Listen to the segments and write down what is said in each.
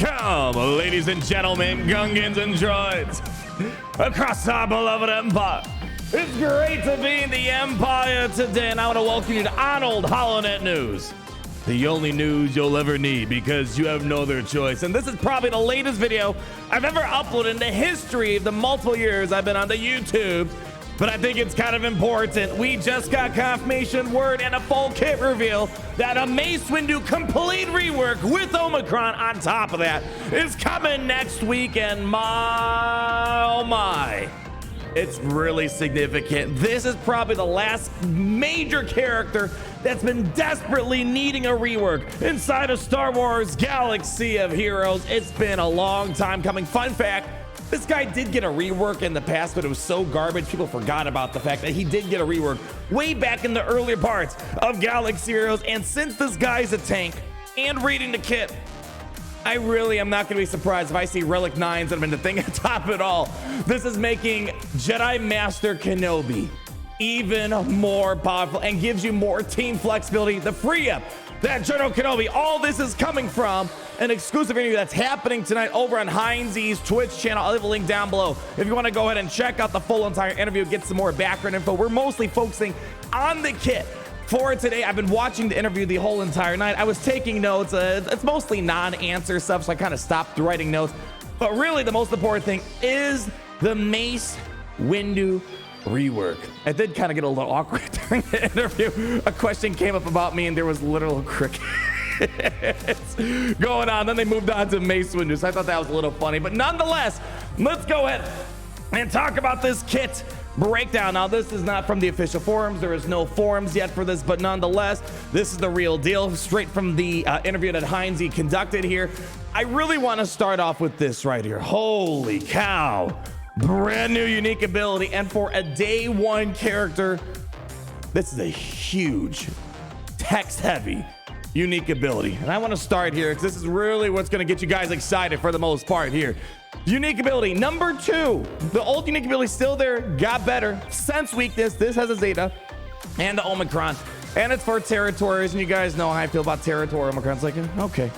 Welcome, ladies and gentlemen, Gungans and droids, across our beloved empire. It's great to be in the empire today, and I want to welcome you to Arnold HoloNet News, the only news you'll ever need because you have no other choice. And this is probably the latest video I've ever uploaded in the history of the multiple years I've been on the YouTube. But I think it's kind of important. We just got confirmation word and a full kit reveal that a Mace Windu complete rework with Omicron on top of that is coming next week. And oh my, it's really significant. This is probably the last major character that's been desperately needing a rework inside of Star Wars Galaxy of Heroes. It's been a long time coming. Fun fact, this guy did get a rework in the past, but it was so garbage, people forgot about the fact that he did get a rework way back in the earlier parts of Galaxy Heroes. And since this guy's a tank and reading the kit, I really am not going to be surprised if I see Relic 9s that have been the thing at top of it all. This is making Jedi Master Kenobi even more powerful and gives you more team flexibility. The free up that General Kenobi, all this is coming from an exclusive interview that's happening tonight over on Heinz's Twitch channel. I'll leave a link down below if you want to go ahead and check out the full entire interview, get some more background info. We're mostly focusing on the kit for today. I've been watching the interview the whole entire night. I was taking notes. It's mostly non-answer stuff, so I kind of stopped writing notes. But really, the most important thing is the Mace Windu rework. I did kind of get a little awkward during the interview. A question came up about me and there was literal crickets going on. Then they moved on to Mace Windu, so I thought that was a little funny. But nonetheless, let's go ahead and talk about this kit breakdown. Now, this is not from the official forums. There is no forums yet for this, but nonetheless, this is the real deal, straight from the interview that Heinz conducted here. I really want to start off with this right here. Holy cow. Brand new unique ability, and for a day one character, this is a huge text heavy unique ability. And I want to start here because this is really what's going to get you guys excited for the most part here. Unique ability number 2, the old unique ability still there, got better. Sense weakness, this has a Zeta and the Omicron, and it's for territories, and you guys know how I feel about territory. Omicron's like, okay,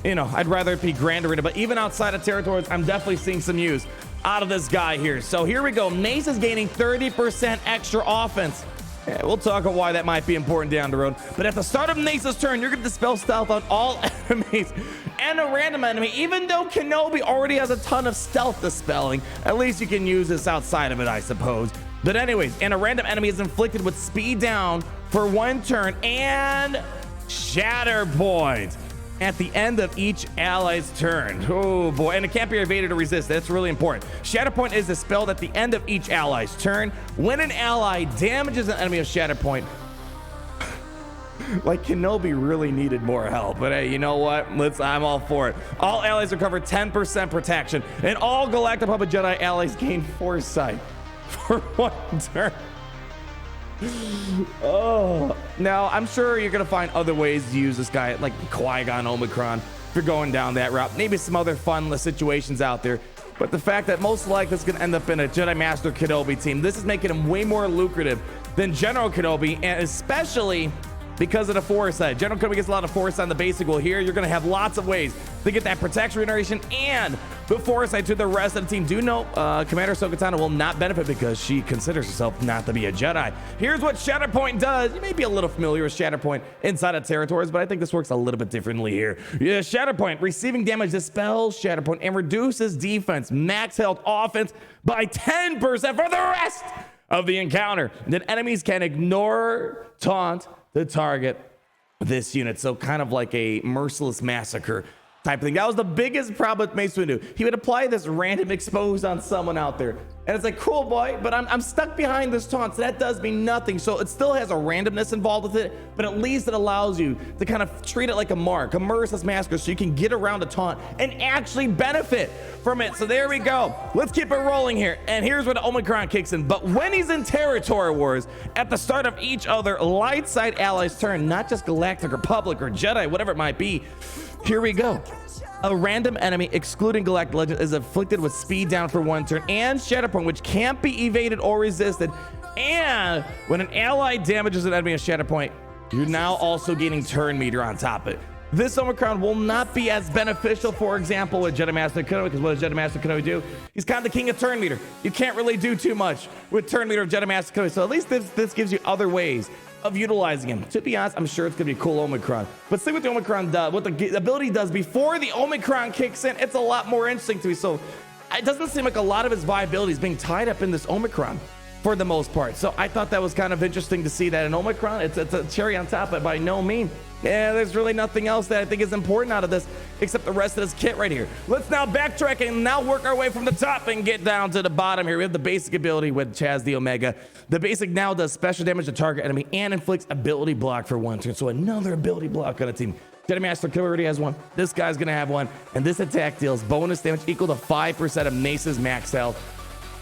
you know, I'd rather it be grander, but even outside of territories, I'm definitely seeing some use out of this guy here. So here we go. Mace is gaining 30% extra offense. Yeah, we'll talk about why that might be important down the road. But at the start of Mace's turn, you're going to dispel stealth on all enemies and a random enemy. Even though Kenobi already has a ton of stealth dispelling, at least you can use this outside of it, I suppose. But anyways, and a random enemy is inflicted with speed down for 1 turn and Shatterpoint at the end of each ally's turn. Oh boy, and it can't be evaded or resisted. That's really important. Shatterpoint is dispelled at the end of each ally's turn. When an ally damages an enemy with Shatterpoint, like Kenobi really needed more help, but hey, you know what? I'm all for it. All allies recover 10% protection, and all Galactic Republic Jedi allies gain foresight for 1 turn. Oh, now I'm sure you're gonna find other ways to use this guy, like Qui-Gon Omicron, if you're going down that route. Maybe some other fun situations out there, but the fact that most likely it's gonna end up in a Jedi Master Kenobi team, this is making him way more lucrative than General Kenobi, and especially because of the foresight. General Kenobi gets a lot of foresight on the basic. Well, here you're going to have lots of ways to get that protection regeneration and the foresight to the rest of the team. Do know Commander Ahsoka will not benefit because she considers herself not to be a Jedi. Here's what Shatterpoint does. You may be a little familiar with Shatterpoint inside of territories, but I think this works a little bit differently here. Yeah, Shatterpoint, receiving damage dispels Shatterpoint and reduces defense, max health, offense by 10% for the rest of the encounter. Then enemies can ignore taunt the target this unit, so kind of like a merciless massacre type of thing. That was the biggest problem with Mace Windu. He would apply this random expose on someone out there, and it's like, cool boy, but I'm stuck behind this taunt, so that does me nothing. So it still has a randomness involved with it, but at least it allows you to kind of treat it like a mark, a merciless massacre, so you can get around a taunt and actually benefit from it. So there we go. Let's keep it rolling here. And here's where the Omicron kicks in. But when he's in territory wars, at the start of each other light side ally's turn, not just Galactic Republic or Jedi, whatever it might be, here we go. A random enemy, excluding Galactic Legend, is afflicted with speed down for 1 turn and Shatterpoint, which can't be evaded or resisted. And when an ally damages an enemy with Shatterpoint, you're now also gaining turn meter on top of it. this Omicron will not be as beneficial, for example, with Jedi Master Kenobi, because what does Jedi Master Kenobi do? He's kind of the king of turn meter. You can't really do too much with turn meter of Jedi Master Kenobi, so at least this gives you other ways of utilizing him. To be honest, I'm sure it's gonna be a cool Omicron. But see what the Omicron does, what the ability does before the Omicron kicks in, it's a lot more interesting to me. So it doesn't seem like a lot of his viability is being tied up in this Omicron for the most part. So I thought that was kind of interesting to see that in Omicron. It's a cherry on top, but by no means. Yeah, there's really nothing else that I think is important out of this except the rest of this kit right here. Let's now backtrack and now work our way from the top and get down to the bottom here. We have the basic ability with Chaz the Omega. The basic now does special damage to target enemy and inflicts ability block for 1 turn. So another ability block on a team. Jedi Master Killer already has one. This guy's gonna have one. And this attack deals bonus damage equal to 5% of Mace's max health.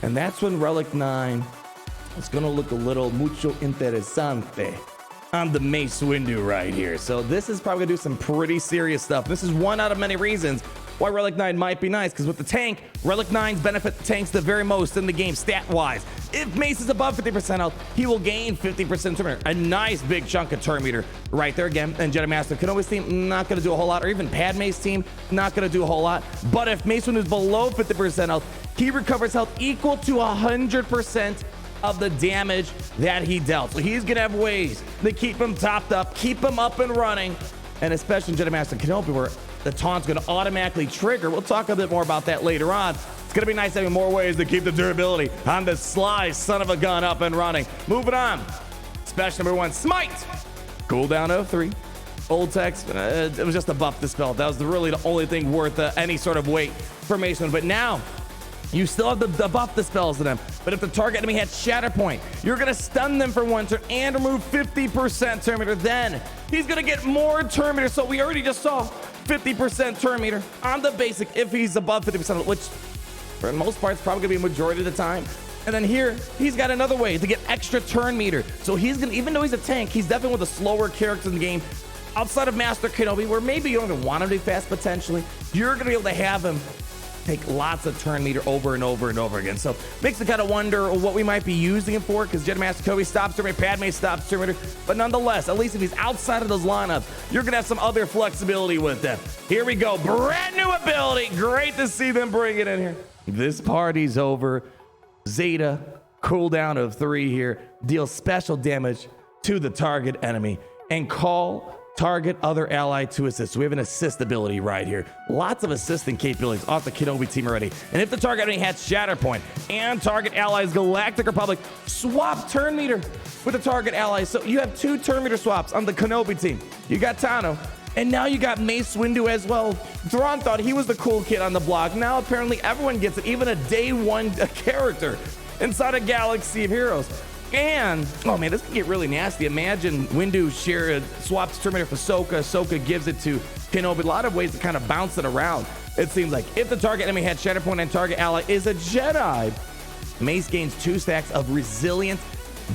And that's when Relic 9 is gonna look a little mucho interesante on the Mace Windu right here. So this is probably gonna do some pretty serious stuff. This is one out of many reasons why Relic 9 might be nice, because with the tank, Relic 9s benefit the tanks the very most in the game stat-wise. If Mace is above 50% health, he will gain 50% turn meter. A nice big chunk of turn meter right there again. And Jedi Master Kenobi's team, not gonna do a whole lot, or even Padme's team, not gonna do a whole lot. But if Mace Windu is below 50% health, he recovers health equal to 100% of the damage that he dealt. So he's gonna have ways to keep him topped up, keep him up and running, and especially in Jedi Master Kenobi, where the taunt's gonna automatically trigger. We'll talk a bit more about that later on. It's gonna be nice having more ways to keep the durability on this sly son of a gun up and running. Moving on, special number 1, Smite. Cooldown of 3. Old text, it was just a buff dispel. That was really the only thing worth any sort of weight for Mace Windu. But now, you still have the buff dispels to them, but if the target enemy had Shatterpoint, you're gonna stun them for 1 turn and remove 50% turn meter. Then he's gonna get more turn meter. So we already just saw 50% turn meter on the basic if he's above 50%, which for the most part is probably gonna be a majority of the time. And then here, he's got another way to get extra turn meter. So he's gonna, even though he's a tank, he's definitely one of the slower characters in the game. Outside of Master Kenobi, where maybe you don't even want him to be fast potentially, you're gonna be able to have him take lots of turn meter over and over and over again. So makes me kind of wonder what we might be using him for, because Jedi Master Kenobi stops turn meter, Padme stops turn meter, but nonetheless, at least if he's outside of those lineups, you're gonna have some other flexibility with them. Here we go, brand new ability. Great to see them bring it in here. This party's over. Zeta, cooldown of 3 here, deals special damage to the target enemy and call target other ally to assist. So we have an assist ability right here. Lots of assisting capabilities off the Kenobi team already. And if the target enemy has Shatterpoint and target allies Galactic Republic, swap turn meter with the target allies. So you have 2 turn meter swaps on the Kenobi team. You got Tano, and now you got Mace Windu as well. Thrawn thought he was the cool kid on the block. Now apparently everyone gets it, even a day 1 character inside a galaxy of heroes. And, oh man, this can get really nasty. Imagine Windu swaps Terminator for Ahsoka. Ahsoka gives it to Kenobi. A lot of ways to kind of bounce it around, it seems like. If the target enemy had Shatterpoint and target ally is a Jedi, Mace gains 2 stacks of resilient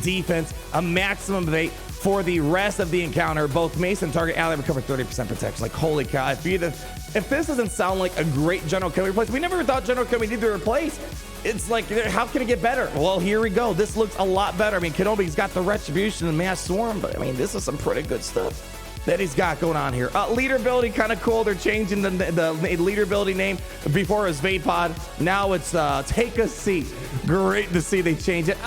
defense, a maximum of 8 for the rest of the encounter. Both Mace and target ally recover 30% protection. Like, holy cow. If this doesn't sound like a great General Kenobi replace, we never thought General Kenobi needed to replace. It's like, how can it get better? Well, here we go. This looks a lot better. I mean, Kenobi's got the Retribution and Mass Swarm, but I mean, this is some pretty good stuff that he's got going on here. Leader ability, kind of cool. They're changing the leader ability name. Before it was Vapod. Now it's Take a Seat. Great to see they change it.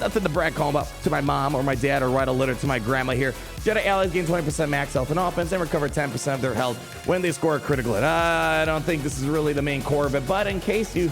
Nothing to brag home about to my mom or my dad, or write a letter to my grandma here. Jedi allies gain 20% max health in offense and recover 10% of their health when they score a critical hit. I don't think this is really the main core of it, but in case you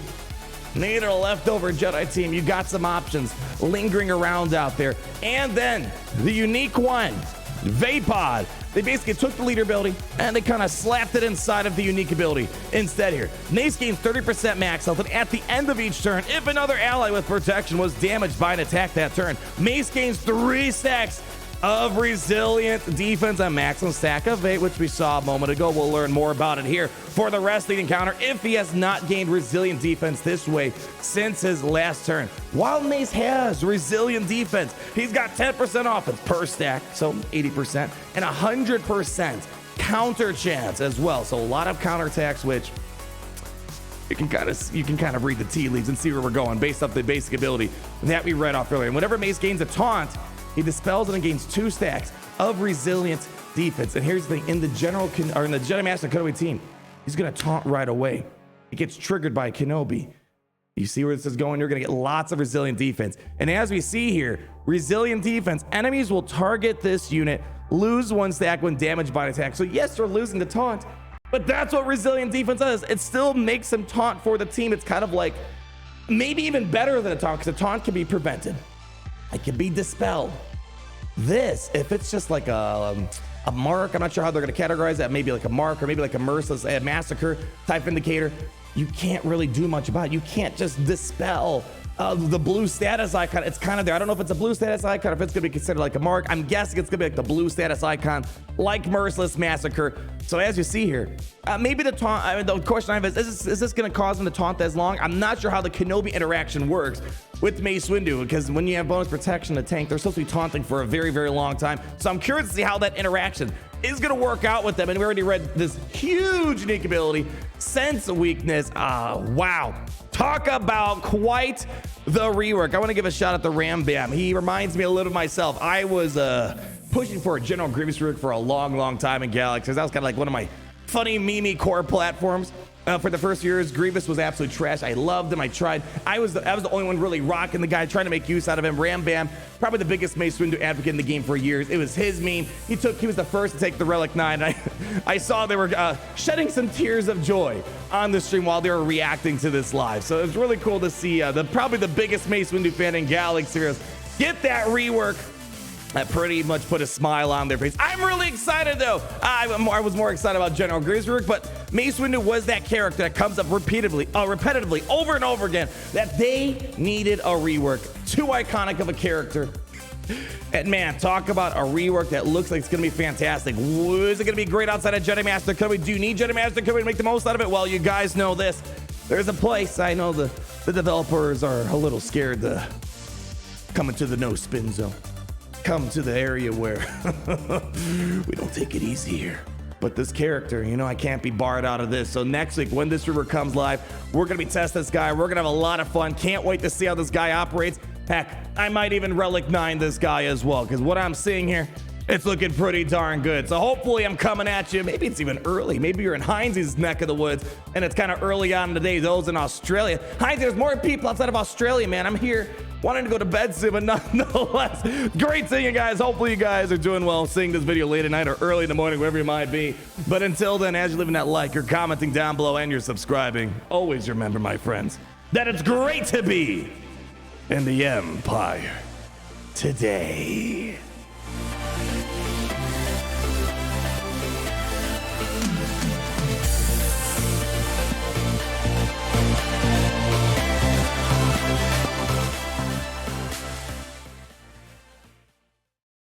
need a leftover Jedi team, you got some options lingering around out there. And then the unique one, Vapod. They basically took the leader ability and they kind of slapped it inside of the unique ability instead here. Mace gains 30% max health, and at the end of each turn, if another ally with protection was damaged by an attack that turn, Mace gains 3 stacks of resilient defense, a maximum stack of 8, which we saw a moment ago. We'll learn more about it here for the rest of the encounter if he has not gained resilient defense this way since his last turn. While Mace has resilient defense, he's got 10% offense per stack, so 80%, and 100% counter chance as well. So a lot of counter attacks, which you can kind of read the tea leaves and see where we're going based off the basic ability that we read off earlier. And whenever Mace gains a taunt, he dispels it and gains 2 stacks of resilience defense. And here's the thing, in the Jedi Master Kenobi team, he's gonna taunt right away. It gets triggered by Kenobi. You see where this is going? You're gonna get lots of resilient defense. And as we see here, resilient defense, enemies will target this unit, lose 1 stack when damaged by an attack. So yes, they're losing the taunt, but that's what resilient defense does. It still makes them taunt for the team. It's kind of like, maybe even better than a taunt, because a taunt can be prevented. It can be dispelled. This, if it's just like a mark, I'm not sure how they're gonna categorize that, maybe like a mark or maybe like a merciless massacre type indicator, you can't really do much about it. You can't just dispel the blue status icon. It's kind of there. I don't know if it's a blue status icon, if it's gonna be considered like a mark. I'm guessing it's gonna be like the blue status icon, like Merciless Massacre. So as you see here, maybe the taunt, I mean, the question I have is this gonna cause him to taunt as long? I'm not sure how the Kenobi interaction works with Mace Windu, because when you have bonus protection, the tank, they're supposed to be taunting for a very, very long time. So I'm curious to see how that interaction is gonna work out with them. And we already read this huge unique ability, Sense Weakness. Wow. Talk about quite the rework. I want to give a shout out to Ram Bam. He reminds me a little of myself. I was pushing for a General Grievous rework for a long, long time in Galaxy. That was kind of like one of my funny meme core platforms. For the first years, Grievous was absolute trash. I loved him. I tried. I was the only one really rocking the guy, trying to make use out of him. Ram Bam, probably the biggest Mace Windu advocate in the game for years. It was his meme. He was the first to take the Relic 9. And I saw they were shedding some tears of joy on the stream while they were reacting to this live. So it was really cool to see probably the biggest Mace Windu fan in Galaxy get that rework. That pretty much put a smile on their face. I'm really excited though. I was more excited about General Grievous rework, but Mace Windu was that character that comes up repetitively over and over again, that they needed a rework. Too iconic of a character. And man, talk about a rework that looks like it's gonna be fantastic. Is it gonna be great outside of Jedi Master Kenobi? Do you need Jedi Master Kenobi to make the most out of it? Well, you guys know this. There's a place. I know the developers are a little scared to come into the no spin zone. Come to the area where we don't take it easy here. But this character, you know, I can't be barred out of this. So next week, when this rework comes live, we're gonna be testing this guy. We're gonna have a lot of fun. Can't wait to see how this guy operates. Heck, I might even Relic 9 this guy as well, because what I'm seeing here, it's looking pretty darn good. So hopefully I'm coming at you. Maybe it's even early. Maybe you're in Heinz's neck of the woods and it's kind of early on in the day, those in Australia. Heinz, there's more people outside of Australia, man. I'm here wanting to go to bed soon, but nonetheless, great seeing you guys. Hopefully you guys are doing well seeing this video late at night or early in the morning, wherever you might be. But until then, as you're leaving that like, you're commenting down below, and you're subscribing, always remember, my friends, that it's great to be in the Empire today.